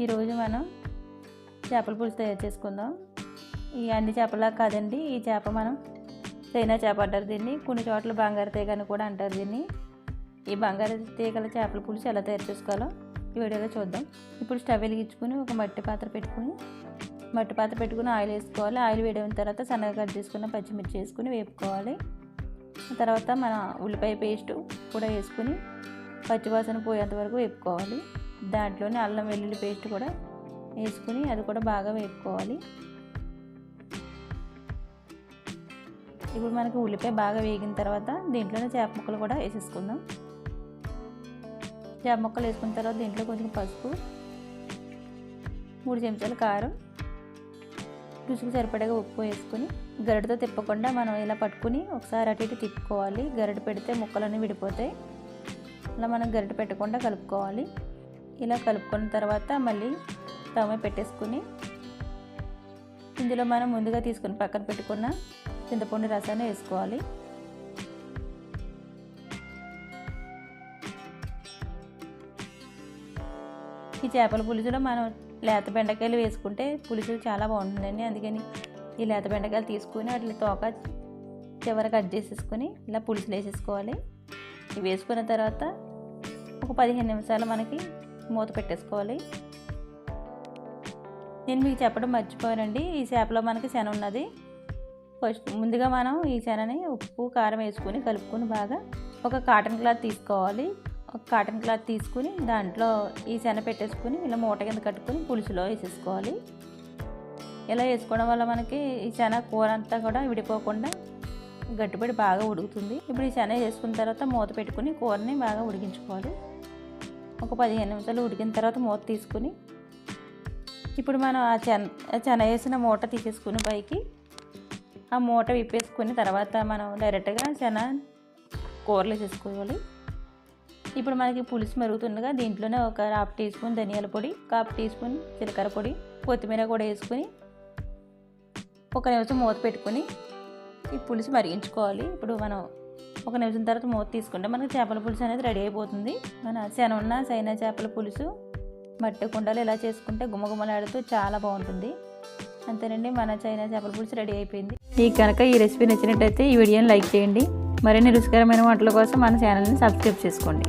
ఈరోజు మనం చేపల పులుసు తయారు చేసుకుందాం. ఈ అన్ని చేపలా కాదండి, ఈ చేప మనం చైనా చేప అంటారు దీన్ని, కొన్ని చోట్ల బంగారు తీగ అని కూడా అంటారు దీన్ని. ఈ బంగారు తీగల చేపల పులుసు ఎలా తయారు చేసుకోవాలో ఈ వీడియోలో చూద్దాం. ఇప్పుడు స్టవ్ వెలిగించుకుని ఒక మట్టి పాత్ర పెట్టుకుని ఆయిల్ వేసుకోవాలి. ఆయిల్ వేడిన తర్వాత సన్నగా కట్ చేసుకున్న పచ్చిమిర్చి వేసుకుని వేపుకోవాలి. తర్వాత మన ఉల్లిపాయ పేస్ట్ కూడా వేసుకుని పచ్చివాసన పోయేంత వరకు వేపుకోవాలి. దాంట్లోనే అల్లం వెల్లుల్లి పేస్ట్ కూడా వేసుకుని అది కూడా బాగా వేపుకోవాలి. ఇప్పుడు మనకి ఉల్లిపాయ బాగా వేగిన తర్వాత దీంట్లోనే చేప ముక్కలు కూడా వేసేసుకుందాం. చేప ముక్కలు వేసుకున్న తర్వాత దీంట్లో కొంచెం పసుపు, 3 చెంచాలు కారం, రుచికి సరిపడగా ఉప్పు వేసుకుని గరిటతో తిప్పకుండా మనం ఇలా పట్టుకుని ఒకసారి అటు ఇటు తిప్పుకోవాలి. గరిట పెడితే ముక్కలన్నీ విడిపోతాయి. అలా మనం గరిట పెట్టకుండా కలుపుకోవాలి. ఇలా కలుపుకున్న తర్వాత మళ్ళీ స్టవ్ మీద పెట్టేసుకుని ఇందులో మనం ముందుగా తీసుకుని పక్కన పెట్టుకున్న చింతపండు రసాన్ని వేసుకోవాలి. ఈ చేపల పులుసులో మనం లేత బెండకాయలు వేసుకుంటే పులుసు చాలా బాగుంటుందండి. అందుకని ఈ లేత బెండకాయలు తీసుకుని వాటి తోక చివర కట్ చేసేసుకొని ఇలా పులుసులు వేసేసుకోవాలి. ఇవి వేసుకున్న తర్వాత ఒక 15 నిమిషాలు మనకి మూత పెట్టేసుకోవాలి. నేను మీకు చెప్పడం మర్చిపోయానండి, ఈ చేపలో మనకి శన ఉన్నది. ఫస్ట్ ముందుగా మనం ఈ శనని ఉప్పు కారం వేసుకుని కలుపుకొని బాగా ఒక కాటన్ క్లాత్ తీసుకోవాలి. ఒక కాటన్ క్లాత్ తీసుకుని దాంట్లో ఈ శన పెట్టేసుకుని ఇలా మూట కింద కట్టుకుని పులుసులో వేసేసుకోవాలి. ఇలా వేసుకోవడం వల్ల మనకి ఈ శన కూర అంతా కూడా విడిపోకుండా గట్టిపడి బాగా ఉడుకుతుంది. ఇప్పుడు ఈ శన వేసుకున్న తర్వాత మూత పెట్టుకుని కూరని బాగా ఉడికించుకోవాలి. ఒక 15 నిమిషాలు ఉడికిన తర్వాత మూత తీసుకుని ఇప్పుడు మనం ఆ శన వేసిన మూట తీసేసుకుని పైకి ఆ మూట విప్పేసుకుని తర్వాత మనం డైరెక్ట్గా శన కూరలు వేసేసుకోవాలి. ఇప్పుడు మనకి పులుసు మరుగుతుండగా దీంట్లోనే ఒక 1/2 టీ స్పూన్ ధనియాల పొడి, 1/2 టీ స్పూన్ జీలకర్ర పొడి, కొత్తిమీర కూడా వేసుకుని 1 నిమిషం మూత పెట్టుకుని ఈ పులుసు మరిగించుకోవాలి. ఇప్పుడు మనం 1 నిమిషం తర్వాత మూత తీసుకుంటే మనకి చేపల పులుసు అనేది రెడీ అయిపోతుంది. మన శన ఉన్న చైనా చేపల పులుసు మట్టి కుండలు ఇలా చేసుకుంటే గుమగుమలాడుతూ చాలా బాగుంటుంది. అంతేనండి, మన చైనా చేపల పులుసు రెడీ అయిపోయింది. మీకు కనుక ఈ రెసిపీ నచ్చినట్టయితే ఈ వీడియోని లైక్ చేయండి. మరిన్ని రుచికరమైన వంటల కోసం మన ఛానల్ని సబ్స్క్రైబ్ చేసుకోండి.